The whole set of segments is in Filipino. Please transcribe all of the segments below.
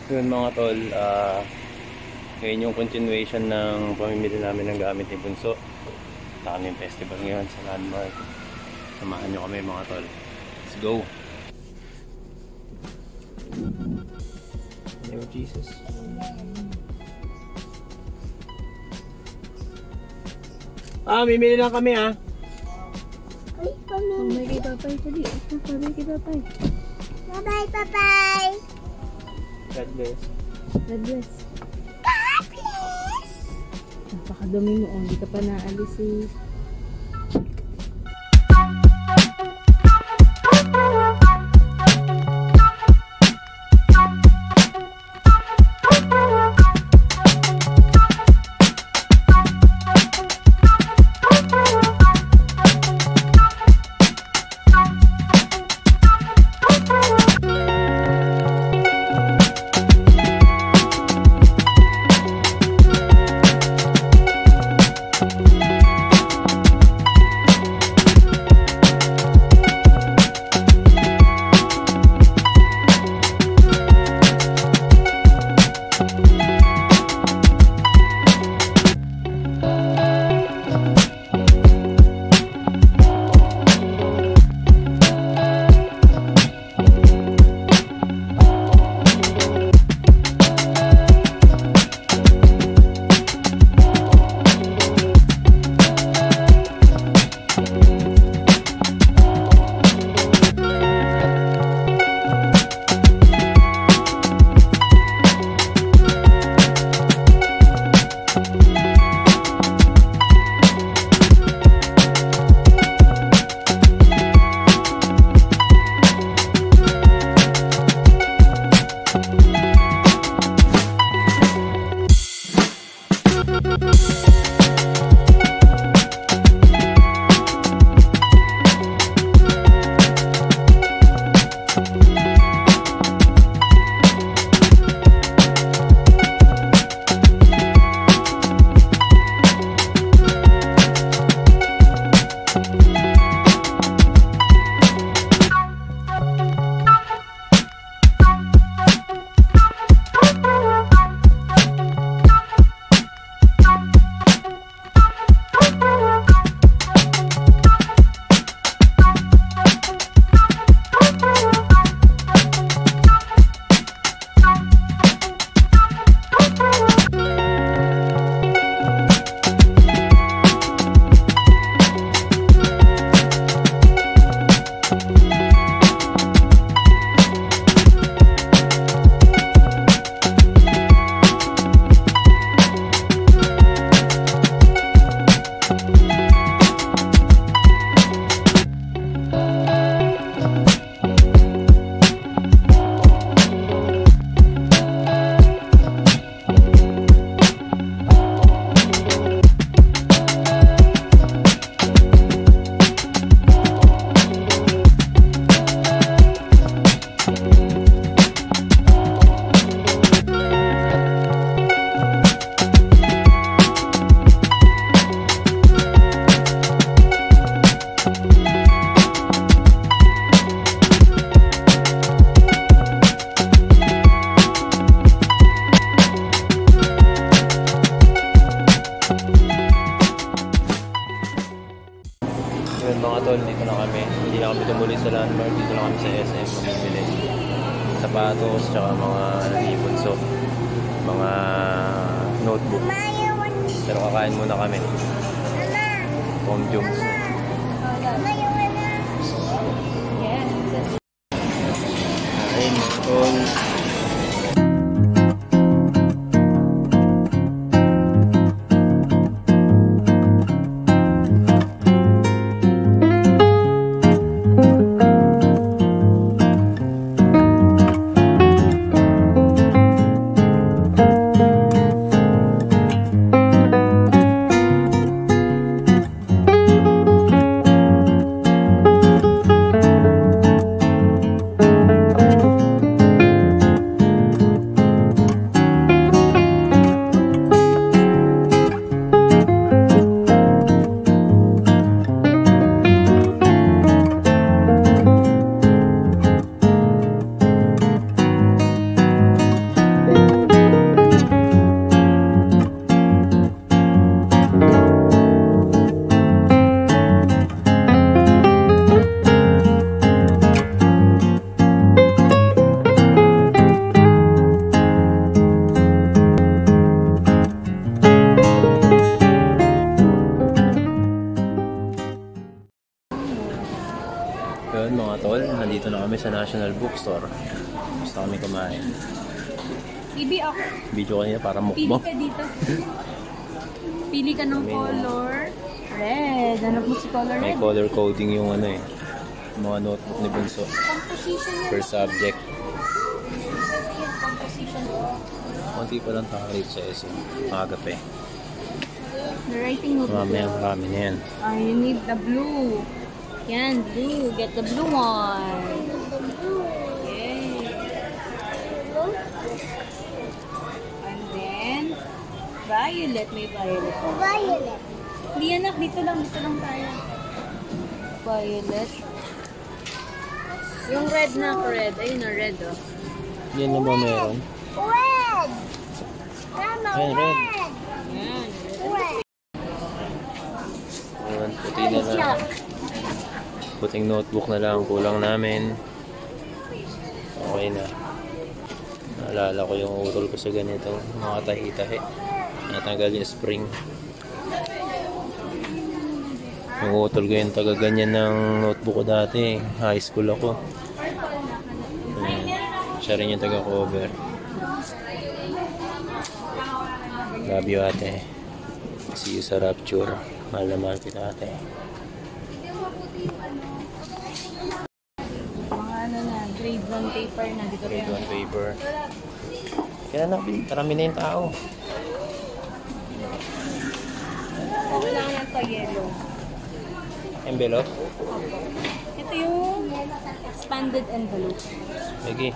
Yun mga tol, ngayon yung continuation ng pamimili namin ng gamit ni Bunso. Sa kaming festival ngayon sa Landmark. Samahan nyo kami mga tol. Let's go! Name of Jesus. Mimili lang kami Ay, kami. May kay Papay tadi. May kay Papay. Bye-bye, bye-bye. God bless. God bless. God bless. Napakadumi mo. Hindi ka pa naalis eh. Yun mga tol, dito na kami. Hindi na kami tumuloy sa Landmark. Dito na kami sa SM mamimili. Sapatos, tsaka mga Bunso. Mga notebook. Pero kakain muna kami. Tom Jones. Kain mga tol. Yun mga tol, nandito na kami sa National Bookstore. Gusto kami kumain. Ibi ako. Video kanina para Pili mukbang. ka dito. Pili ka ng color. Red. Hanap mo si color May red. color coding yung ano eh. Mga notebook ni Bunso. Composition yan. Per subject. Composition. Konti pa lang tayo rito sa SM. Magap eh. The writing notebook. Mamaya marami na yan. You need the blue. Yan, blue. Get the blue one. Okay. And then, violet. May violet. Violet. Hindi anak, dito lang tayo. Violet. Yung red na red. Ayun na, red oh. Yan na ba meron? Red. Mama, Ayan, red. red. Yan. Red. Ayan, puti na lang. Puting notebook na lang. Kulang namin. Okay na. Naalala ko yung utol ko sa ganito. Mga tahi-tahi. Natanggal yung spring. Yung utol ko yung taga-ganyan ng notebook ko dati. High school ako. Siya rin yung taga-cover. Love you ate. See you sa Rapture. Mahal na mahal kita ate. Mga ano na, grade 1 paper na. Dito rin. Grade 1 paper. Kaya na, karami na yung tao. Kailangan ng to yellow. Envelope? Ito yung expanded envelope. Sige.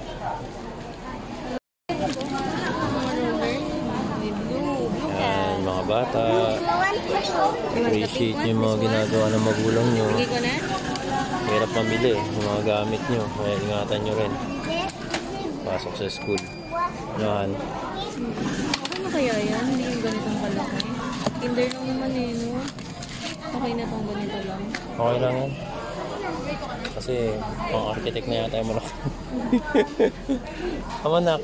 Mga roller. May blue. Blue Yan, can. mga bata. You want the Appreciate pink yung one? mga This one? ginagawa ng magulang nyo. Sige ko na. Hirap mamili yung mga gamit nyo. Kaya ingatan nyo rin. Pasok sa school. Ano, Okay na kaya yan? Hindi yung ganitong kalaki. Kinder lang naman eh, no? Okay na tong ganito lang. okay lang yan. Kasi pang architect na yata yung malaki. Amanak,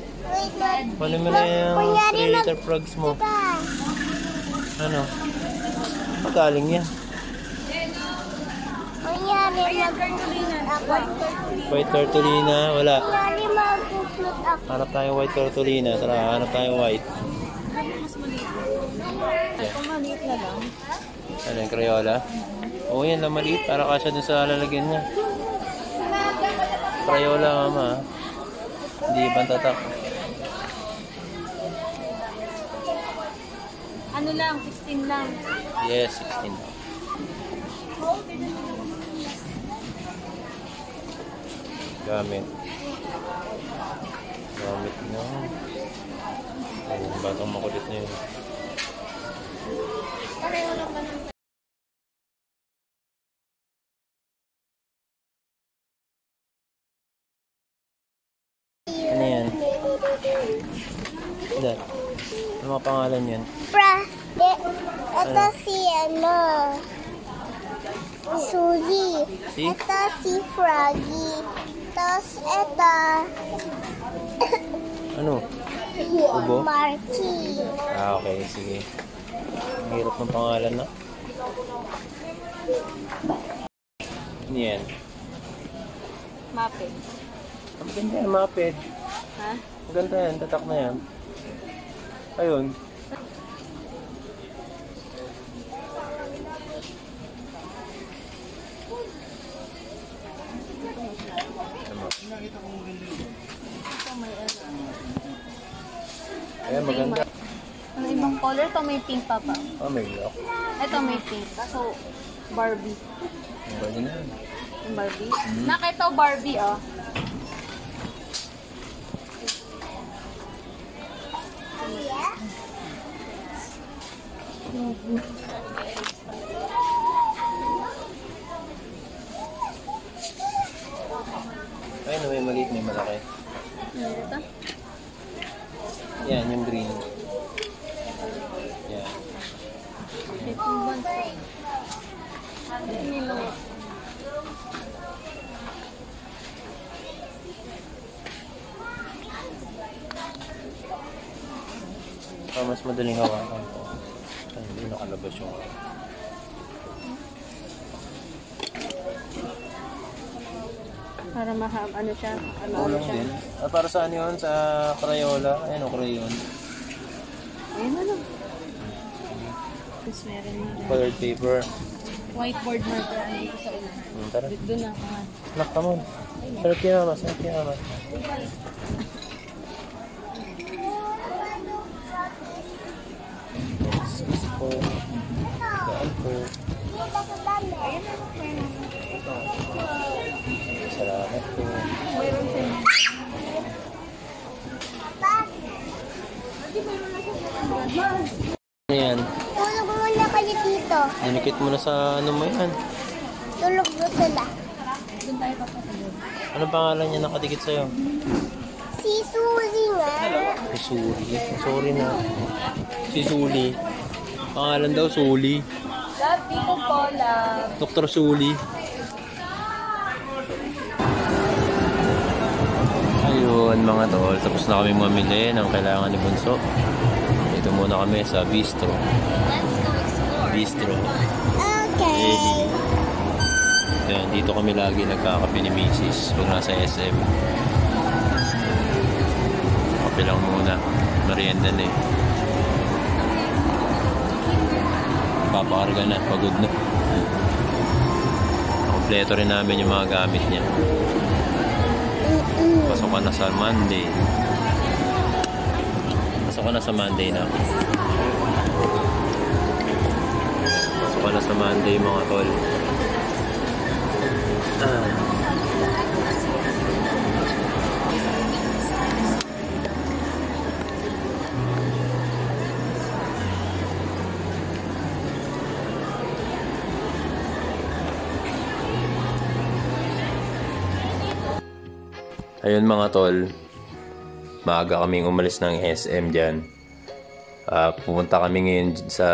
ano mo na yung creator frogs mo? Ano? Magaling yan. Kunyari, White cartolina, wala. kunyari mag-upload ako. Hanap tayong white cartolina. Tara, hanap tayong white. Mas maliit. Kung maliit na lang. Ano yung Crayola? Oo, yan lang maliit. Para kasya dun sa lalagyan niya. Crayola, mama. Hindi ibang tatak. Ano lang, 16 lang. Yes, 16. Gamit. Gamit na. Ayun, batang makulit na yun. Pareho lang ba ng Ano yan? Dad, ano mga pangalan yan? Ito si ano, Suzy. Si? Ito si Froggy. Tapos ito, Ano? Ubo? Marky. Ah, okay. Sige. Ang hirap ng pangalan na. Ano yan? Muppet? Ang ganda yan, Muppet. Ha? Ang ganda yan, tatak na yan. Ayun. Ayan, maganda. Ang ibang color, to may pink pa pa. Oh, may lock. Ito may pink. So, Barbie. Ang ganda na yan. Yung Barbie. Nakita ko Barbie, oh. Ayun, may maliit, may malaki. Ano ito? Yan, yung green. Yan. Ito yung bunso. Nilo. Mas madaling hawakan ko. Ay, hindi nakalabas yung Para ano siya, ano Tulong siya. din. Para saan yun? Sa Crayola? Ayan o, crayon. Ayun na lang. Tapos meron na rin. Colored paper. Whiteboard marker dito sa unahan. Tara. Doon na. Nak, come on. Sarap yan naman. Sarap yan naman. Excuse po. Daan po. Salamat po. Mayroon siya. Ano yan? Tulog muna kayo dito. Dinikit mo na sa ano mo yan. Tulog mo sila. Doon tayo papatulog. Ano pangalan niya nakadikit sa'yo? Si Suzy nga. Si Suli. Sorry na. Si Suli. Pangalan daw Suli. Love, dito po, love. Dr. Suli. Ayun mga tol. Tapos na kami mamili ng kailangan ni Bunso. Dito muna kami sa Bistro. Bistro. Okay. Yan, dito kami lagi nagkakape ni Mrs. Pag nasa SM. Kape lang muna. Merienda na eh. Papakarga na. Pagod na. Kompleto rin namin yung mga gamit niya. Pasok ka na sa Monday. Pasok ka na sa Monday na. Pasok ka na sa Monday mga tol. Ayun mga tol, maaga kaming umalis ng SM dyan. Pupunta kami ngayon sa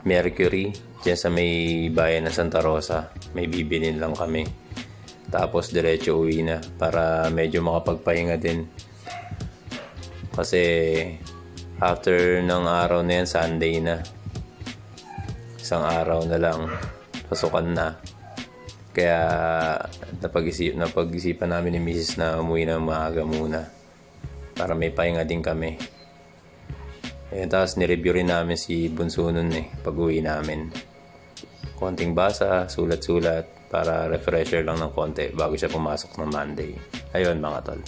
Mercury, dyan sa may bayan ng Santa Rosa. May bibilin lang kami. Tapos diretso uwi na para medyo makapagpahinga din. Kasi after ng araw na yan, Sunday na. Isang araw na lang, pasukan na. Kaya napag-isipan namin ni Mrs. na umuwi na maaga muna para may pahinga din kami. Ayun, tapos nireview rin namin si Bunso nun pag uwi namin. Konting basa, sulat-sulat para refresher lang ng konti bago siya pumasok ng Monday. Ayun mga tol.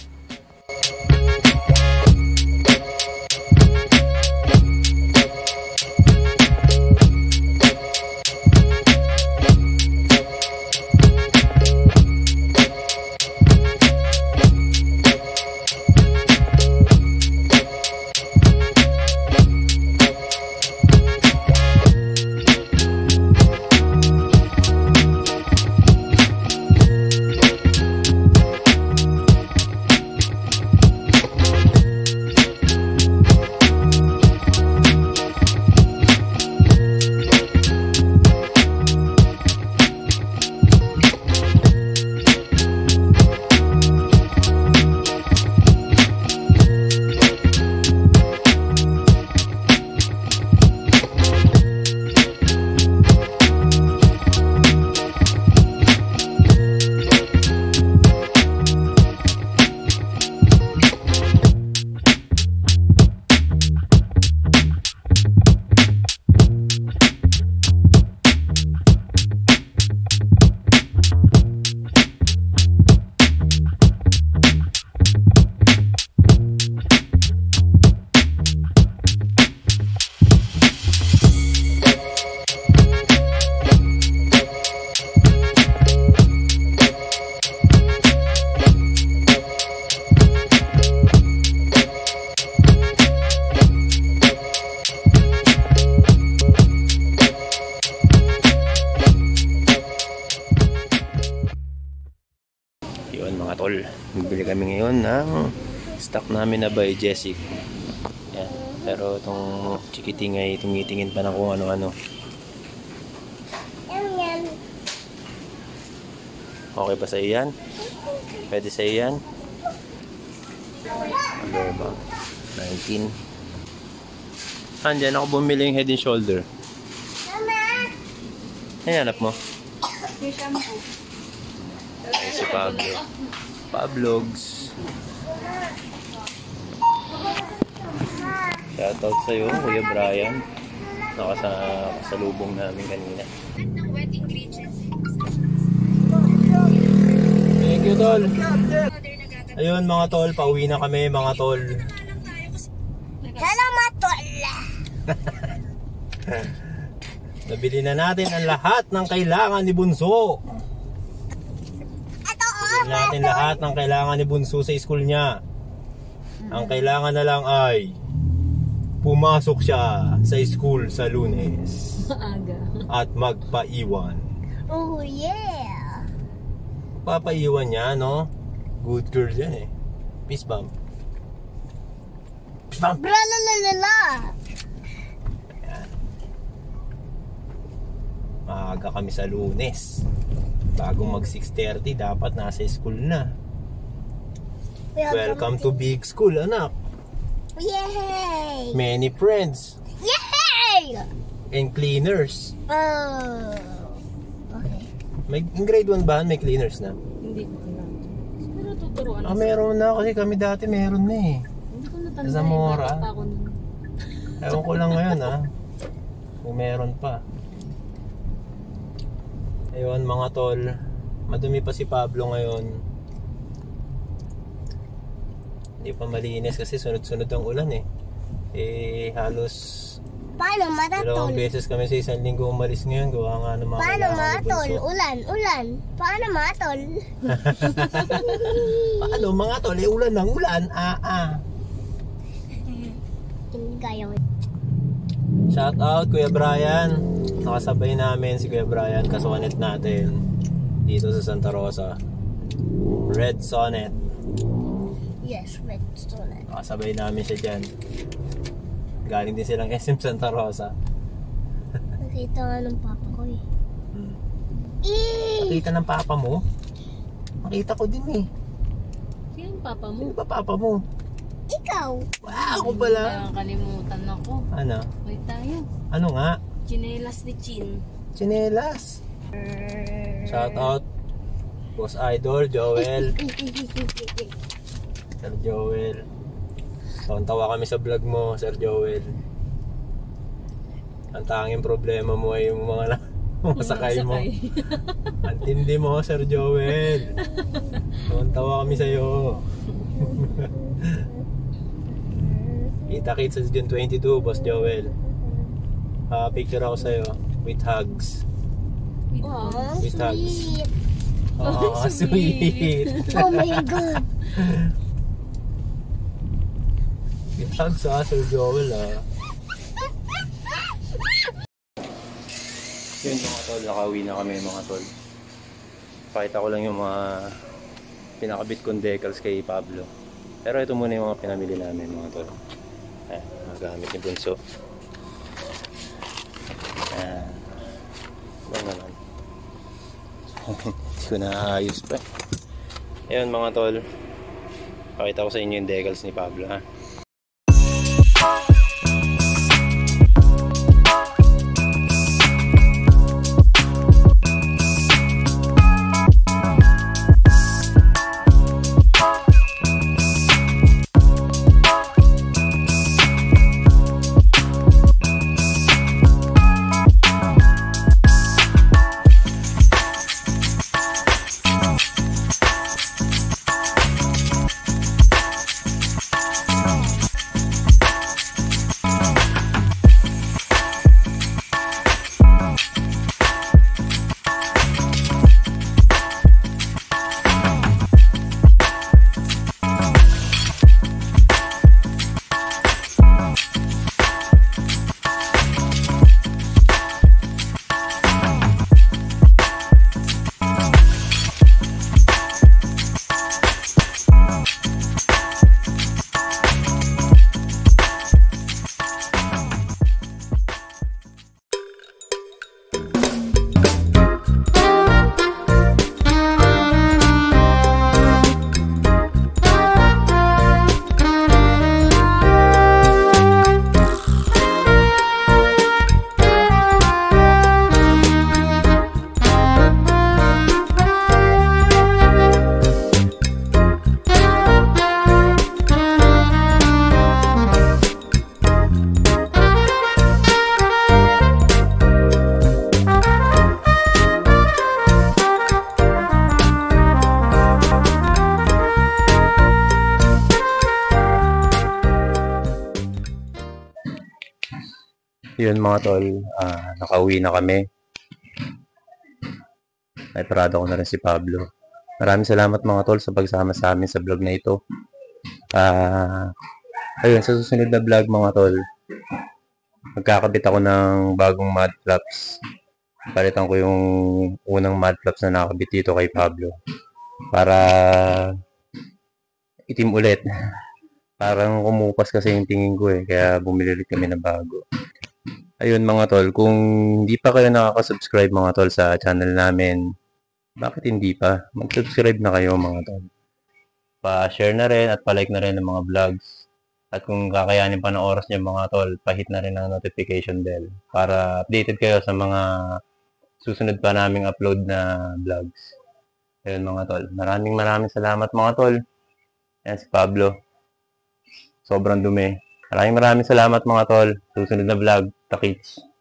Yun mga tol, bibili kami ngayon ng stock namin na by Jessic. Yan. Pero itong chikiting ay tumitingin pa na kung ano-ano. Yan. Okay ba sa iyan? Pwede sa iyan? Ano ba? 19. Andyan ako bumili yung Head and Shoulder. Mama! Nayanap mo? May shampoo. Si Pablo. Pablogs. Shoutout sa'yo, Kuya Brian. Nakasalubong namin kanina. Thank you, tol. Ayun mga tol, pauwi na kami mga tol. Salamat, tol. Nabili na natin ang lahat ng kailangan ni Bunso. Ito, Nabili natin lahat ng kailangan ni Bunso sa school niya. Ang kailangan na lang ay pumasok siya sa school sa Lunes Maaga. at magpaiwan. Oh, yeah. Papaiwan niya, no? Good girl yan eh. Peace bomb. Peace bomb. Bralalala. Ayan. Maaga kami sa Lunes. Bagong mag 6:30, dapat nasa school na. Welcome to big school, anak. Yay! Many friends Yay! and cleaners. Oh. Okay. May in grade 1 ba may cleaners na? Hindi ko alam. Pero tuturuan Ah, meron na kasi kami dati meron na eh. Hindi ko natanda. Sa Zamora. Bata pa ako nun. Ewan ko lang ngayon ah. Kung meron pa. Ayun mga tol, madumi pa si Pablo ngayon. Hindi pa malinis kasi sunod-sunod ang ulan eh. Halos Paano dalawang matatol? beses kami sa isang linggo umalis ngayon. Gawa nga ng mga Paano kailangan ni matol? Bunso. Ulan. Paano matol? Paano mga tol? Ulan ng ulan. Hindi kaya ko. Shout out Kuya Brian. Nakasabay namin si Kuya Brian, kasonnet natin dito sa Santa Rosa. Red Sonnet. Yes, red stolen. Nakasabay namin siya dyan. Galing din silang SM Santa Rosa. Nakita nga ng papa ko eh. Nakita ng papa mo? Nakita ko din eh. Sino yung papa mo? Sino ba papa mo? Ikaw! Wow, ako pala. Nakakalimutan ako. Ano? Wait tayo. Ano nga? Chinelas ni Chin. Chinelas. Shout out Boss Idol, Joel. Sir Joel. Tawa kami sa vlog mo, Sir Joel. Ang tanging problema mo ay yung mga sakay mo. Ang tindi mo, Sir Joel. Tawa kami sa'yo. Kita-kits sa June 22, Boss Joel. Picture ako sa'yo with hugs. Oh, With hugs. sweet. Oh, sweet. Oh my God. With hugs Sir Joel Yun mga tol, nakauwi na kami mga tol. Pakita ko lang yung mga pinakabit kong decals kay Pablo. Pero ito muna yung mga pinamili namin mga tol. Ayan, mga gamit ni Bunso. Ayan. Ba naman? Hindi ko naayos pa. Ayan mga tol. Pakita ko sa inyo yung decals ni Pablo ha. Yun mga tol, nakauwi na kami. Ay parado ko na rin si Pablo. Maraming salamat mga tol sa pagsama sa amin sa vlog na ito. Ayun, sa susunod na vlog mga tol, magkakabit ako ng bagong mud flaps. Palitan ko yung unang mud flaps na nakabit dito kay Pablo. Para itim ulit. Parang kumupas kasi yung tingin ko kaya bumili ulit kami ng bago. Ayun mga tol, kung hindi pa kayo nakaka-subscribe mga tol sa channel namin, bakit hindi pa? Mag-subscribe na kayo mga tol. Pa-share na rin at pa-like na rin ng mga vlogs. At kung kakayanin pa ng oras niyo mga tol, pa-hit na rin ang notification bell para updated kayo sa mga susunod pa naming upload na vlogs. Ayun mga tol, maraming salamat mga tol. Yan si Pablo. Sobrang dumi. Maraming salamat mga tol. Susunod na vlog. Takits.